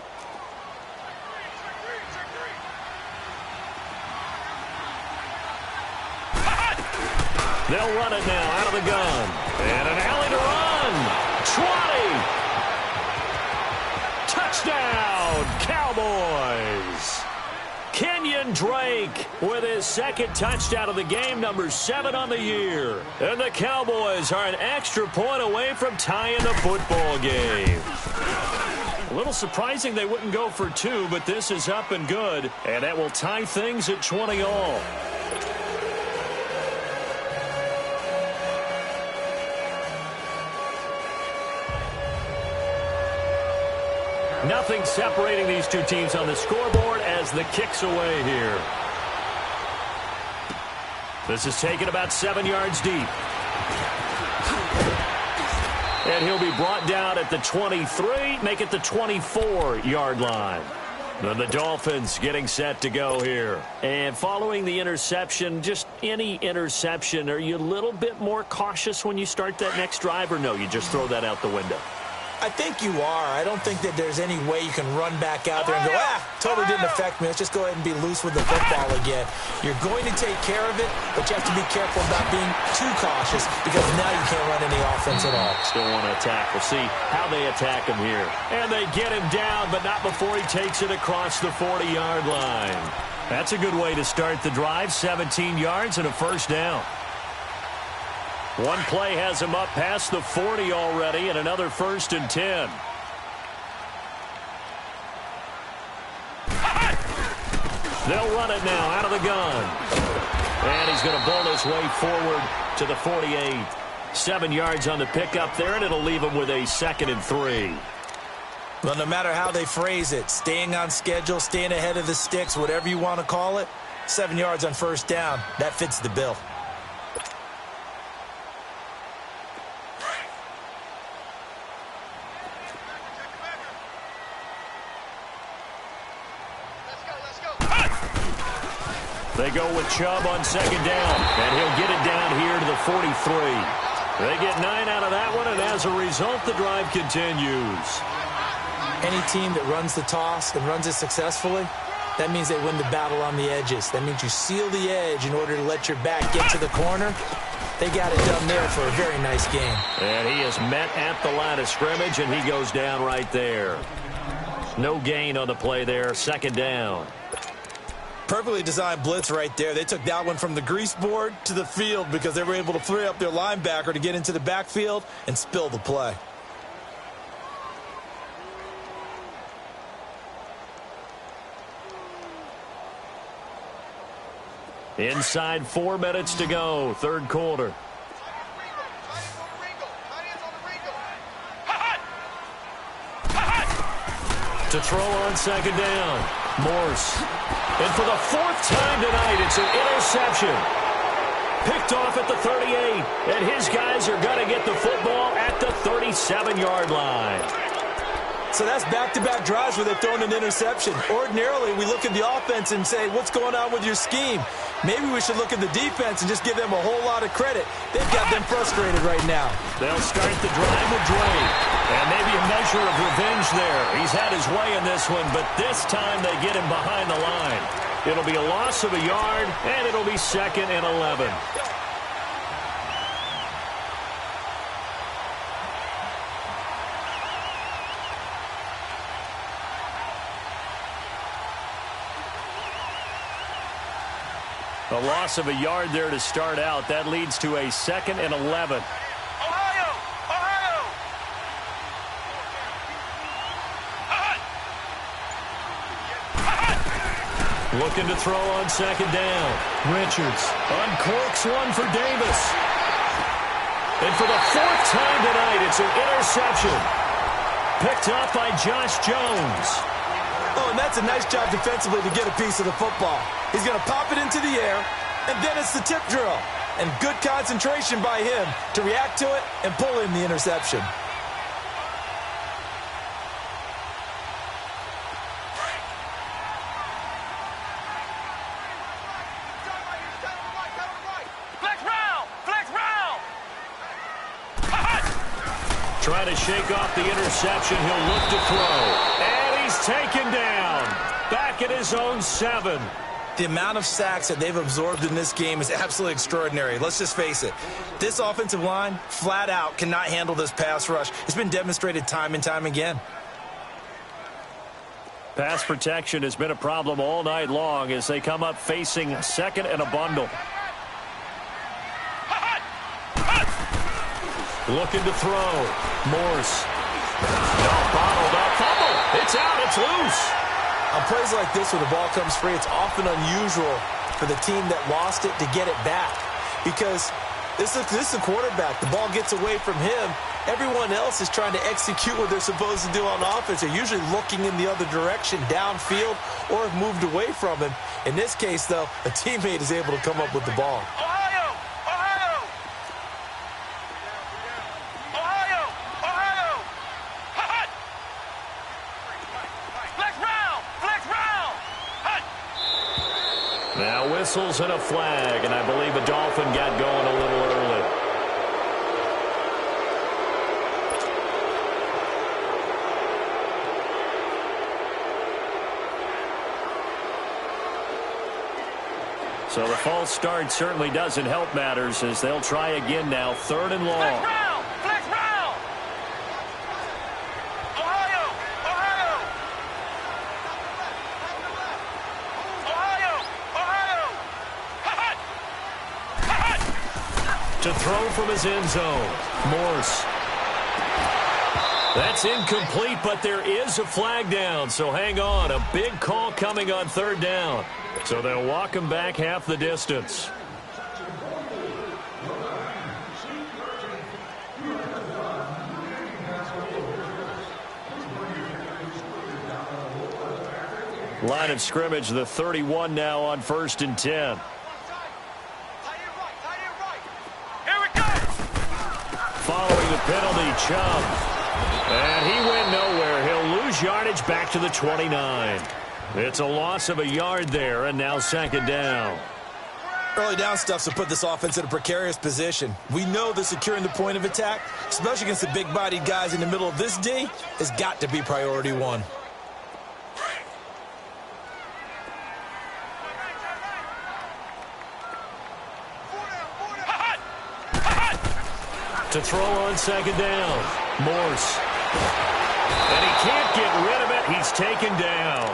Speaker 4: They'll run it now out of the gun. And an alley to run. 20. Touchdown, Cowboys. Kenyon Drake with his second touchdown of the game, number 7 on the year. And the Cowboys are an extra point away from tying the football game. A little surprising they wouldn't go for 2, but this is up and good. And that will tie things at 20 all. Nothing separating these two teams on the scoreboard as the kick's away here. This is taken about 7 yards deep. And he'll be brought down at the 23, make it the 24-yard line. Then the Dolphins getting set to go here. And following the interception, just any interception, are you a little bit more cautious when you start that next drive, or no, you just throw that out the window?
Speaker 5: I think you are. I don't think that there's any way you can run back out there and go, totally didn't affect me. Let's just go ahead and be loose with the football again. You're going to take care of it, but you have to be careful about being too cautious because now you can't run any offense at all.
Speaker 4: Still want to attack. We'll see how they attack him here. And they get him down, but not before he takes it across the 40-yard line. That's a good way to start the drive. 17 yards and a first down. One play has him up past the 40 already, and another 1st and 10. They'll run it now out of the gun. And he's going to bowl his way forward to the 48. 7 yards on the pickup there, and it'll leave him with a 2nd and 3.
Speaker 5: Well, no matter how they phrase it, staying on schedule, staying ahead of the sticks, whatever you want to call it, 7 yards on first down, that fits the bill.
Speaker 4: They go with Chubb on 2nd down, and he'll get it down here to the 43. They get 9 out of that one, and as a result, the drive continues.
Speaker 5: Any team that runs the toss and runs it successfully, that means they win the battle on the edges. That means you seal the edge in order to let your back get to the corner. They got it done there for a very nice game.
Speaker 4: And he is met at the line of scrimmage, and he goes down right there. No gain on the play there, 2nd down.
Speaker 5: Perfectly designed blitz right there. They took that one from the grease board to the field because they were able to free up their linebacker to get into the backfield and spill the play.
Speaker 4: Inside 4 minutes to go, 3rd quarter. To throw on 2nd down. Morse. And for the 4th time tonight, it's an interception. Picked off at the 38. And his guys are going to get the football at the 37-yard line.
Speaker 5: So that's back-to-back drives where they're throwing an interception. Ordinarily, we look at the offense and say, what's going on with your scheme? Maybe we should look at the defense and just give them a whole lot of credit. They've got them frustrated right now.
Speaker 4: They'll start the drive with Drake. And maybe a measure of revenge there. He's had his way in this one, but this time they get him behind the line. It'll be a loss of a yard, and it'll be 2nd and 11. A loss of a yard there to start out. That leads to a 2nd and 11. Looking to throw on 2nd down. Richards uncorks one for Davis. And for the 4th time tonight, it's an interception. Picked up by Josh Jones.
Speaker 5: Oh, and that's a nice job defensively to get a piece of the football. He's going to pop it into the air, and then it's the tip drill. And good concentration by him to react to it and pull in the interception.
Speaker 4: Trying to shake off the interception. He'll look to throw. And he's taken down. Back at his own 7.
Speaker 5: The amount of sacks that they've absorbed in this game is absolutely extraordinary. Let's just face it. This offensive line, flat out, cannot handle this pass rush. It's been demonstrated time and time again.
Speaker 4: Pass protection has been a problem all night long as they come up facing second and a bundle. Looking to throw. Morse. Bottled up. Fumble. It's out. It's loose.
Speaker 5: On plays like this where the ball comes free, it's often unusual for the team that lost it to get it back. Because this is a quarterback. The ball gets away from him. Everyone else is trying to execute what they're supposed to do on offense. They're usually looking in the other direction, downfield, or have moved away from him. In this case, though, a teammate is able to come up with the ball.
Speaker 4: Now whistles and a flag, and I believe a Dolphin got going a little early. So the false start certainly doesn't help matters as they'll try again now, 3rd and long.
Speaker 6: Flex round! Ohio!
Speaker 4: To throw from his end zone. Morse. That's incomplete, but there is a flag down, so hang on. A big call coming on 3rd down. So they'll walk him back half the distance. Line of scrimmage, the 31 now on 1st and 10. Following the penalty, Chubb. And he went nowhere. He'll lose yardage back to the 29. It's a loss of a yard there, and now 2nd down.
Speaker 5: Early down stuffs to put this offense in a precarious position. We know that securing the point of attack, especially against the big-bodied guys in the middle of this D, has got to be priority 1.
Speaker 4: To throw on 2nd down. Morse. And he can't get rid of it. He's taken down.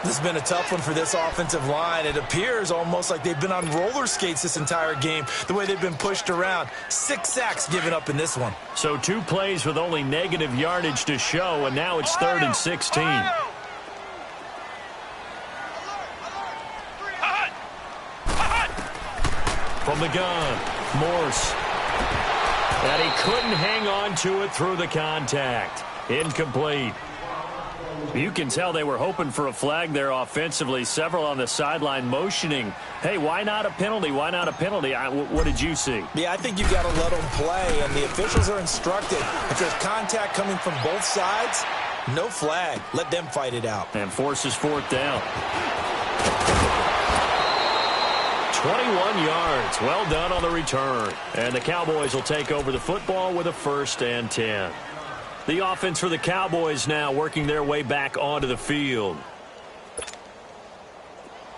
Speaker 5: This has been a tough one for this offensive line. It appears almost like they've been on roller skates this entire game, the way they've been pushed around. 6 sacks given up in this one.
Speaker 4: So 2 plays with only negative yardage to show, and now it's 3rd and 16. From the gun, Morse. And he couldn't hang on to it through the contact. Incomplete. You can tell they were hoping for a flag there offensively. Several on the sideline motioning. Hey, why not a penalty? Why not a penalty? What did you see?
Speaker 5: Yeah, I think you've got to let them play, and the officials are instructed. If there's contact coming from both sides, no flag. Let them fight it out.
Speaker 4: And forces 4th down. 21 yards. Well done on the return. And the Cowboys will take over the football with a 1st and 10. The offense for the Cowboys now working their way back onto the field.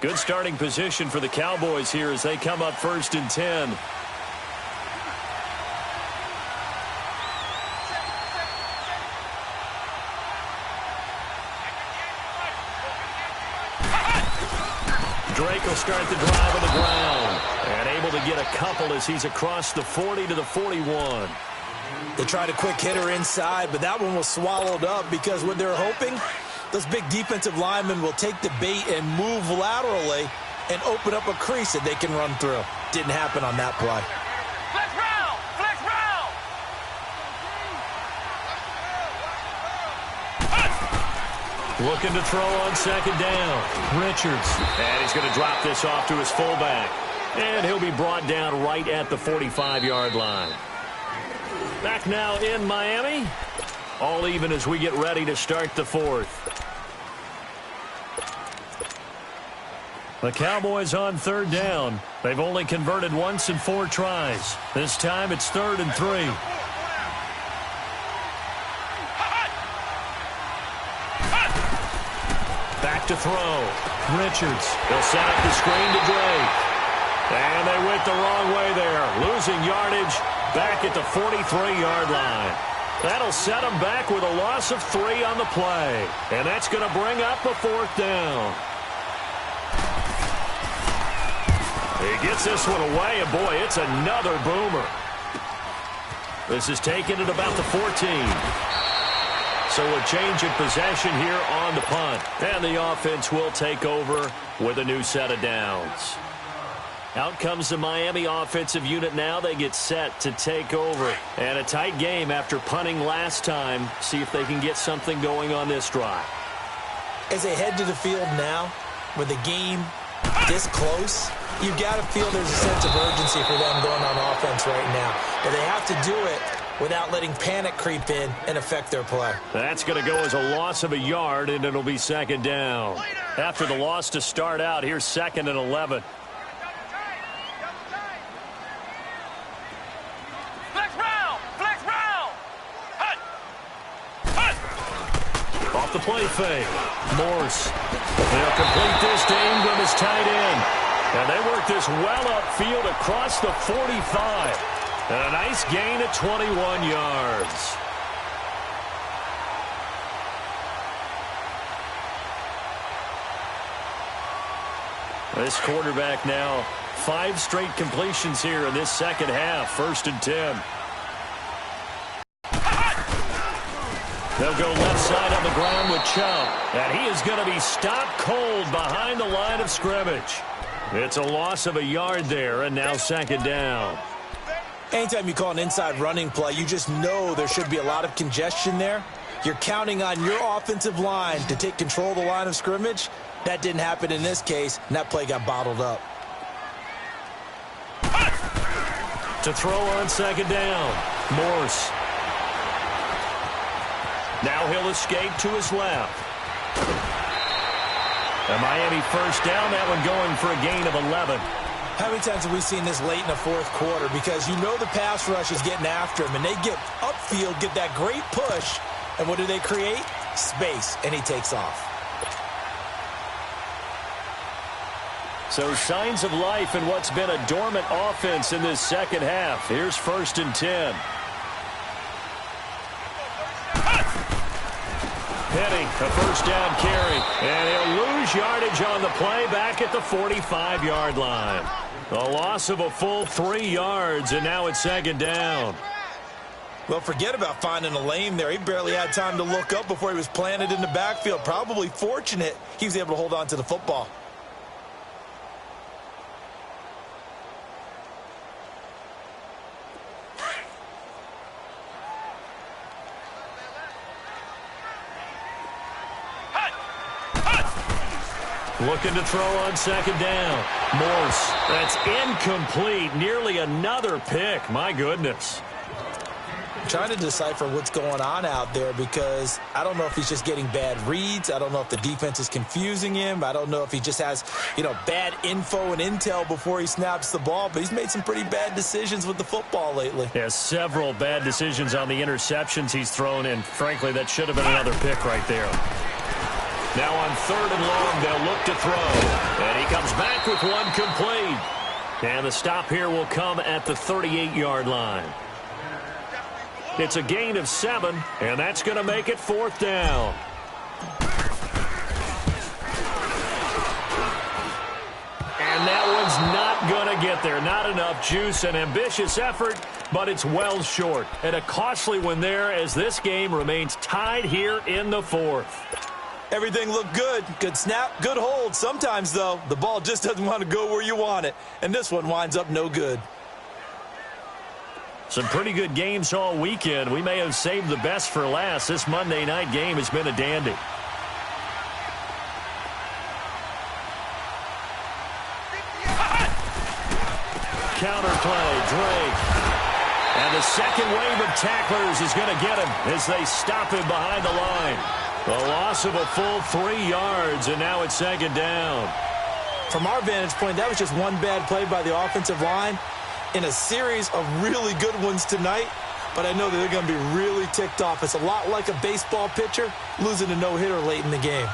Speaker 4: Good starting position for the Cowboys here as they come up 1st and 10. Drake will start the drive on the ground. And able to get a couple as he's across the 40 to the 41.
Speaker 5: They tried a quick hitter inside, but that one was swallowed up because what they're hoping, those big defensive linemen will take the bait and move laterally and open up a crease that they can run through. Didn't happen on that play.
Speaker 6: Flex round! Flex round!
Speaker 4: Looking to throw on 2nd down. Richards. And he's going to drop this off to his fullback. And he'll be brought down right at the 45-yard line. Back now in Miami. All even as we get ready to start the 4th. The Cowboys on 3rd down. They've only converted once in 4 tries. This time it's 3rd and 3. Back to throw. Richards. They'll set up the screen to Drake. And they went the wrong way there. Losing yardage back at the 43-yard line. That'll set them back with a loss of 3 on the play. And that's going to bring up a 4th down. He gets this one away, and boy, it's another boomer. This is taken at about the 14. So a change of possession here on the punt. And the offense will take over with a new set of downs. Out comes the Miami offensive unit now. They get set to take over. And a tight game after punting last time. See if they can get something going on this drive.
Speaker 5: As they head to the field now, with the game this close, you've got to feel there's a sense of urgency for them going on offense right now. But they have to do it without letting panic creep in and affect their play.
Speaker 4: That's going to go as a loss of a yard, and it'll be 2nd down. After the loss to start out, here's 2nd and 11. Off the play fake. Morse. They'll complete this to Ingram as tight end. And they work this well upfield across the 45. And a nice gain of 21 yards. This quarterback now 5 straight completions here in this second half. 1st and 10. They'll go left side on the ground with Chubb. And he is going to be stopped cold behind the line of scrimmage. It's a loss of a yard there, and now 2nd down.
Speaker 5: Anytime you call an inside running play, you just know there should be a lot of congestion there. You're counting on your offensive line to take control of the line of scrimmage. That didn't happen in this case, and that play got bottled up.
Speaker 4: To throw on 2nd down. Morse. Now he'll escape to his left. A Miami 1st down, that one going for a gain of 11.
Speaker 5: How many times have we seen this late in the 4th quarter? Because you know the pass rush is getting after him, and they get upfield, get that great push, and what do they create? Space, and he takes off.
Speaker 4: So signs of life in what's been a dormant offense in this second half. Here's 1st and 10. Penny, a 1st down carry. And he'll lose yardage on the play back at the 45-yard line. A loss of a full 3 yards, and now it's 2nd down.
Speaker 5: Well, forget about finding a lane there. He barely had time to look up before he was planted in the backfield. Probably fortunate he was able to hold on to the football.
Speaker 4: Looking to throw on 2nd down. Morse. That's incomplete. Nearly another pick. My goodness.
Speaker 5: I'm trying to decipher what's going on out there because I don't know if he's just getting bad reads. I don't know if the defense is confusing him. I don't know if he just has, bad info and intel before he snaps the ball. But he's made some pretty bad decisions with the football lately.
Speaker 4: He has several bad decisions on the interceptions he's thrown, and frankly, that should have been another pick right there. Now on 3rd and long, they'll look to throw. And he comes back with one complete. And the stop here will come at the 38-yard line. It's a gain of 7, and that's going to make it 4th down. And that one's not going to get there. Not enough juice. An ambitious effort, but it's well short. And a costly one there as this game remains tied here in the 4th.
Speaker 5: Everything looked good. Good snap, good hold. Sometimes, though, the ball just doesn't want to go where you want it. And this one winds up no good.
Speaker 4: Some pretty good games all weekend. We may have saved the best for last. This Monday night game has been a dandy. Counterplay, Drake. And the second wave of tacklers is going to get him as they stop him behind the line. A loss of a full 3 yards, and now it's 2nd down.
Speaker 5: From our vantage point, that was just one bad play by the offensive line in a series of really good ones tonight, but I know that they're going to be really ticked off. It's a lot like a baseball pitcher losing a no-hitter late in the game.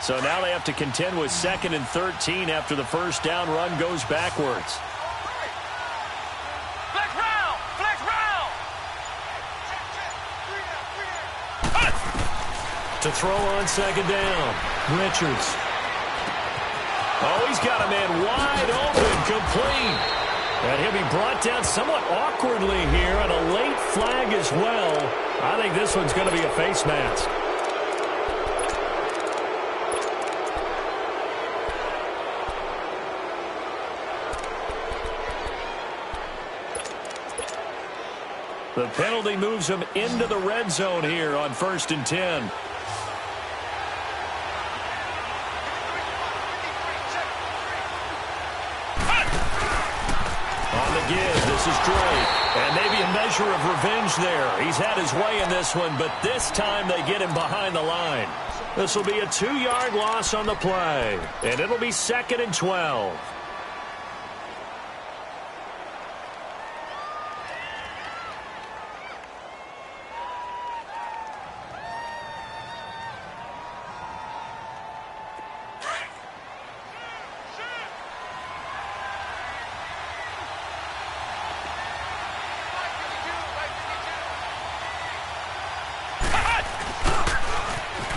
Speaker 4: So now they have to contend with 2nd and 13 after the first down run goes backwards.
Speaker 6: Flex round! Flex round!
Speaker 4: To throw on 2nd down, Richards. Oh, he's got a man wide open, complete. And he'll be brought down somewhat awkwardly here, and a late flag as well. I think this one's going to be a face mask. The penalty moves him into the red zone here on 1st and 10. On the give, this is Drake. And maybe a measure of revenge there. He's had his way in this one, but this time they get him behind the line. This will be a 2-yard loss on the play, and it'll be 2nd and 12.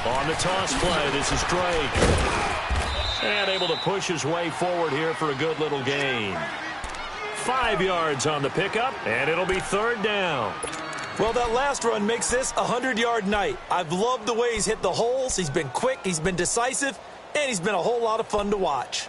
Speaker 4: On the toss play, this is Drake. And able to push his way forward here for a good little gain. 5 yards on the pickup, and it'll be 3rd down.
Speaker 5: Well, that last run makes this a 100-yard night. I've loved the way he's hit the holes. He's been quick, he's been decisive, and he's been a whole lot of fun to watch.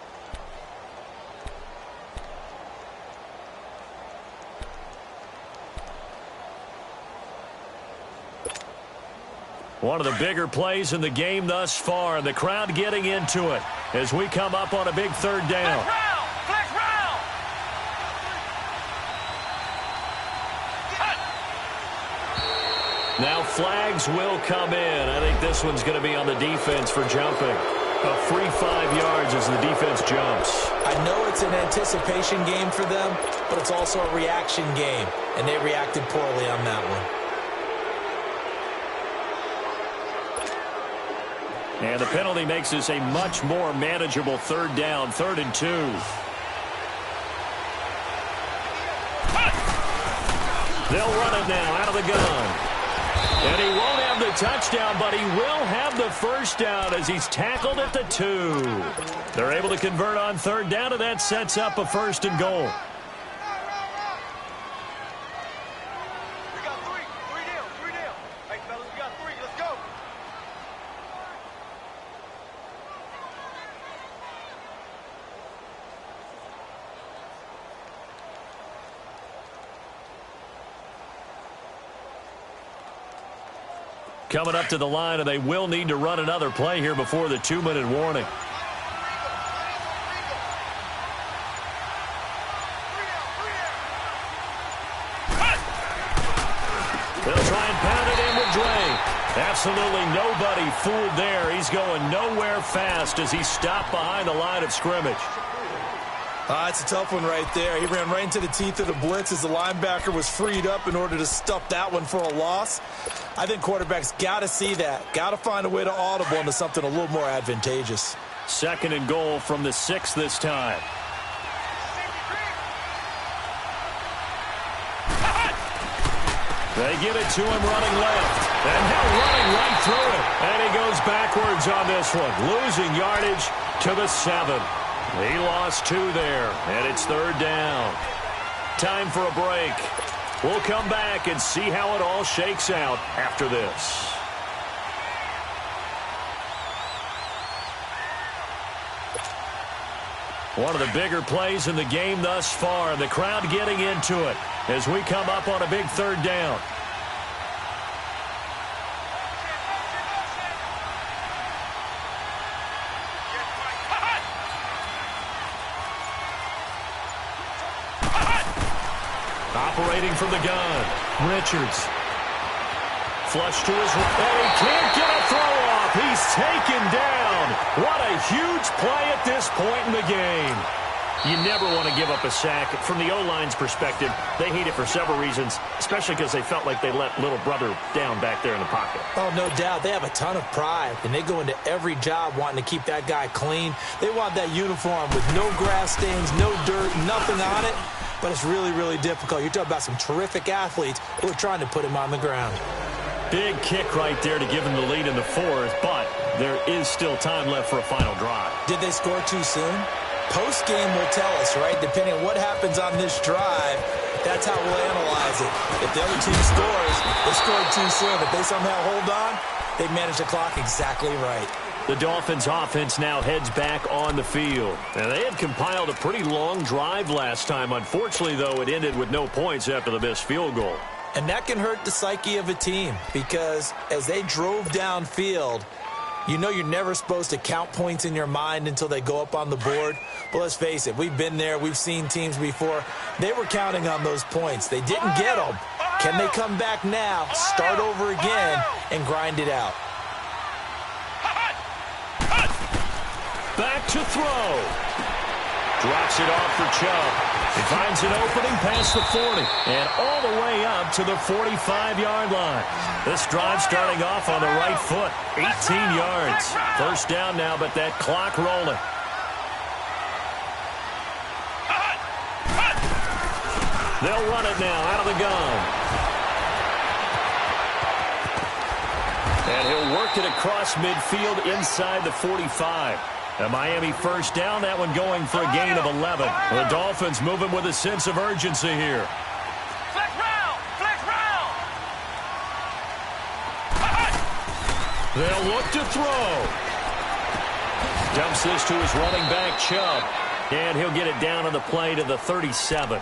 Speaker 4: One of the bigger plays in the game thus far, and the crowd getting into it as we come up on a big 3rd down.
Speaker 6: Flex round!
Speaker 4: Now flags will come in. I think this one's going to be on the defense for jumping. A free 5 yards as the defense jumps.
Speaker 5: I know it's an anticipation game for them, but it's also a reaction game, and they reacted poorly on that one.
Speaker 4: And the penalty makes this a much more manageable 3rd down, 3rd and 2. They'll run it now out of the gun. And he won't have the touchdown, but he will have the first down as he's tackled at the 2. They're able to convert on 3rd down, and that sets up a 1st and goal.
Speaker 6: We got 3. 3 down. 3 down. Hey, fellas, we got 3. Let's go.
Speaker 4: Coming up to the line, and they will need to run another play here before the 2-minute warning. They'll try and pound it in with Drake. Absolutely nobody fooled there. He's going nowhere fast as he's stopped behind the line of scrimmage.
Speaker 5: It's a tough one right there. He ran right into the teeth of the blitz as the linebacker was freed up in order to stuff that one for a loss. I think quarterbacks got to see that. Got to find a way to audible into something a little more advantageous.
Speaker 4: 2nd and goal from the 6 this time. They give it to him running left. And now running right through it. And he goes backwards on this one. Losing yardage to the 7. He lost 2 there, and it's 3rd down. Time for a break. We'll come back and see how it all shakes out after this. One of the bigger plays in the game thus far, and the crowd getting into it as we come up on a big 3rd down. Operating from the gun, Richards. Flush to his right. And he can't get a throw off. He's taken down. What a huge play at this point in the game. You never want to give up a sack. From the O-line's perspective, they hate it for several reasons, especially because they felt like they let little brother down back there in the pocket.
Speaker 5: Oh, no doubt. They have a ton of pride, and they go into every job wanting to keep that guy clean. They want that uniform with no grass stains, no dirt, nothing on it. But it's really, really difficult. You're talking about some terrific athletes who are trying to put him on the ground.
Speaker 4: Big kick right there to give him the lead in the fourth, but there is still time left for a final drive.
Speaker 5: Did they score too soon? Post-game will tell us, right? Depending on what happens on this drive, that's how we'll analyze it. If the other team scores, they scored too soon. If they somehow hold on, they manage the clock exactly right.
Speaker 4: The Dolphins offense now heads back on the field. And they had compiled a pretty long drive last time. Unfortunately, though, it ended with no points after the missed field goal.
Speaker 5: And that can hurt the psyche of a team because as they drove downfield, you know you're never supposed to count points in your mind until they go up on the board. But let's face it, we've been there. We've seen teams before. They were counting on those points. They didn't get them. Can they come back now, start over again, and grind it out?
Speaker 4: Back to throw. Drops it off for Chubb. He finds an opening past the 40 and all the way up to the 45-yard line. This drive starting off on the right foot. 18 yards. First down now, but that clock rolling. They'll run it now out of the gun. And he'll work it across midfield inside the 45. A Miami first down, that one going for a gain of 11. The Dolphins moving with a sense of urgency here.
Speaker 6: Flex round! Flex round!
Speaker 4: They'll look to throw. Dumps this to his running back, Chubb. And he'll get it down on the play to the 37.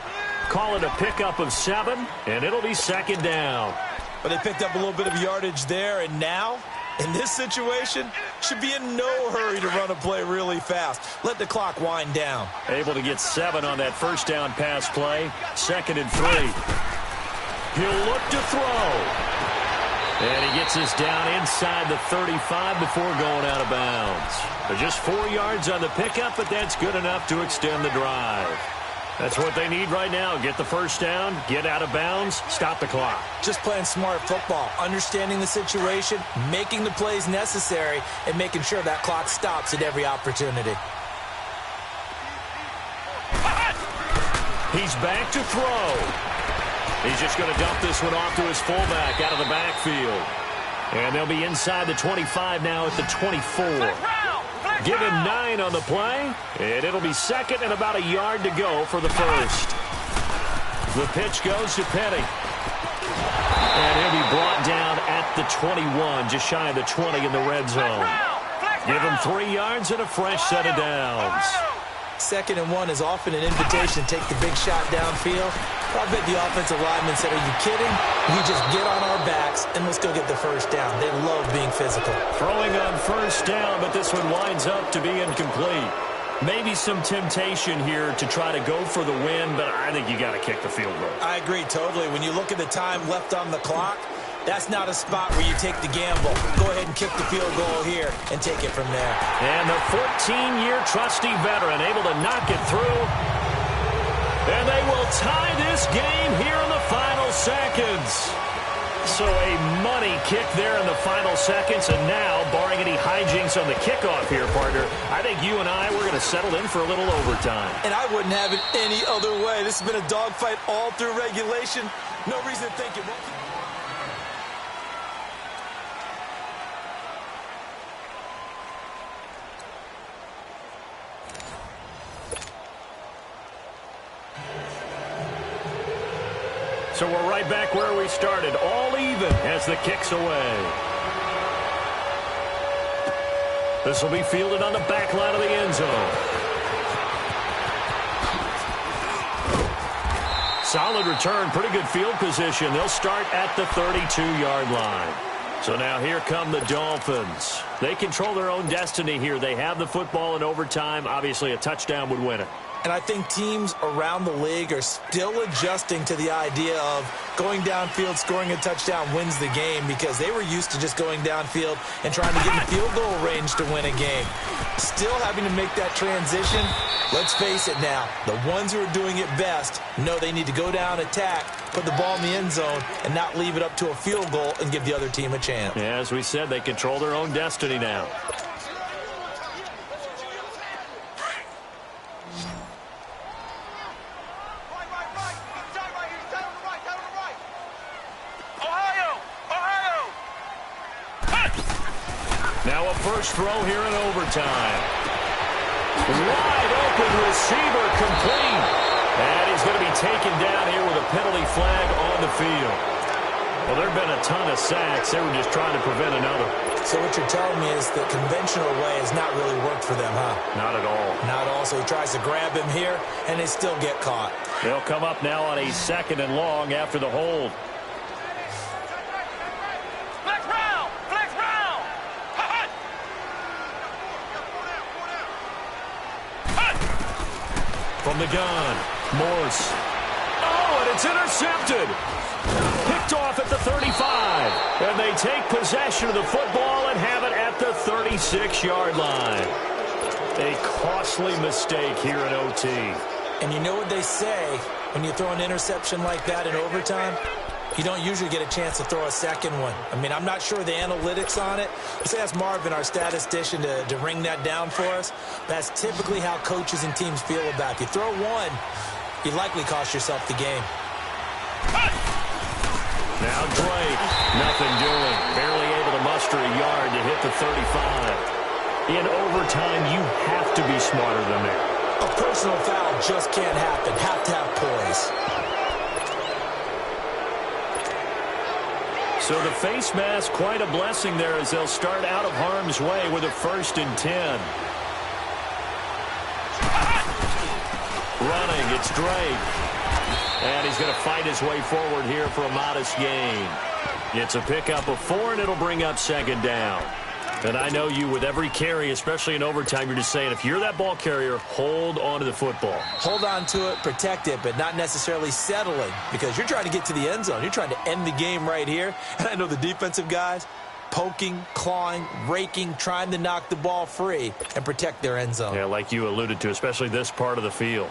Speaker 4: Call it a pickup of 7, and it'll be second down.
Speaker 5: But they picked up a little bit of yardage there, and now, in this situation, should be in no hurry to run a play really fast. Let the clock wind down.
Speaker 4: Able to get 7 on that first down pass play. 2nd and 3. He'll look to throw. And he gets us down inside the 35 before going out of bounds. They're just 4 yards on the pickup, but that's good enough to extend the drive. That's what they need right now. Get the first down, get out of bounds, stop the clock.
Speaker 5: Just playing smart football, understanding the situation, making the plays necessary, and making sure that clock stops at every opportunity.
Speaker 4: He's back to throw. He's just going to dump this one off to his fullback out of the backfield. And they'll be inside the 25 now at the 24. Give him 9 on the play, and it'll be second and about a yard to go for the first. The pitch goes to Petty. And he'll be brought down at the 21, just shy of the 20 in the red zone. Give him 3 yards and a fresh set of downs.
Speaker 5: 2nd and 1 is often an invitation to take the big shot downfield. I bet the offensive lineman said, are you kidding? We just get on our backs and let's go get the first down. They love being physical.
Speaker 4: Throwing on first down, but this one winds up to be incomplete. Maybe some temptation here to try to go for the win, but I think you got to kick the field goal.
Speaker 5: I agree totally. When you look at the time left on the clock, that's not a spot where you take the gamble. Go ahead and kick the field goal here and take it from there.
Speaker 4: And the 14-year trusty veteran able to knock it through. And they will tie this game here in the final seconds. So a money kick there in the final seconds. And now, barring any hijinks on the kickoff here, partner, I think you and I, we're going to settle in for a little overtime.
Speaker 5: And I wouldn't have it any other way. This has been a dogfight all through regulation. No reason to think it won't.
Speaker 4: So we're right back where we started, all even as the kick's away. This will be fielded on the back line of the end zone. Solid return, pretty good field position. They'll start at the 32-yard line. So now here come the Dolphins. They control their own destiny here. They have the football in overtime. Obviously, a touchdown would win it.
Speaker 5: And I think teams around the league are still adjusting to the idea of going downfield, scoring a touchdown wins the game, because they were used to just going downfield and trying to get in field goal range to win a game. Still having to make that transition. Let's face it now, the ones who are doing it best know they need to go down, attack, put the ball in the end zone, and not leave it up to a field goal and give the other team a chance.
Speaker 4: Yeah, as we said, they control their own destiny now. Now a first throw here in overtime. Wide open receiver complete. And he's going to be taken down here with a penalty flag on the field. Well, there have been a ton of sacks. They were just trying to prevent another. So what you're telling me is the conventional way has not really worked for them, huh? Not at all. Not at all. So he tries to grab him here, and they still get caught. They'll come up now on a 2nd and long after the hold. From the gun, Morse. Oh, and it's intercepted. Picked off at the 35. And they take possession of the football and have it at the 36-yard line. A costly mistake here in OT. And you know what they say when you throw an interception like that in overtime? You don't usually get a chance to throw a second one. I mean, I'm not sure the analytics on it. Let's ask Marvin, our statistician, to ring that down for us. That's typically how coaches and teams feel about it. If you throw one, you likely cost yourself the game. Now Drake, nothing doing. Barely able to muster a yard to hit the 35. In overtime, you have to be smarter than that. A personal foul just can't happen. Have to have poise. So the face mask, quite a blessing there as they'll start out of harm's way with a 1st and 10. Running, it's Drake. And he's going to fight his way forward here for a modest gain. It's a pickup of 4, and it'll bring up 2nd down. And I know you, with every carry, especially in overtime, you're just saying, if you're that ball carrier, hold on to the football. Hold on to it, protect it, but not necessarily settling, because you're trying to get to the end zone. You're trying to end the game right here. And I know the defensive guys, poking, clawing, raking, trying to knock the ball free and protect their end zone. Yeah, like you alluded to, especially this part of the field.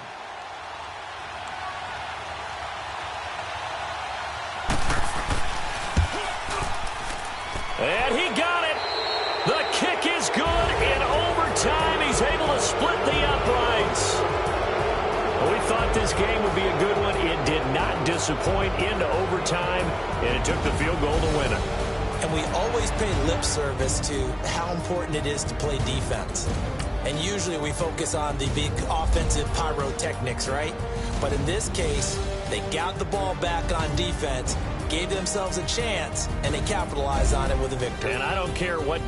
Speaker 4: And he got it. The kick is good. In overtime, he's able to split the uprights. Well, we thought this game would be a good one. It did not disappoint into overtime, and it took the field goal to win it. And we always pay lip service to how important it is to play defense. And usually we focus on the big offensive pyrotechnics, right? But in this case, they got the ball back on defense, gave themselves a chance, and they capitalized on it with a victory. And I don't care what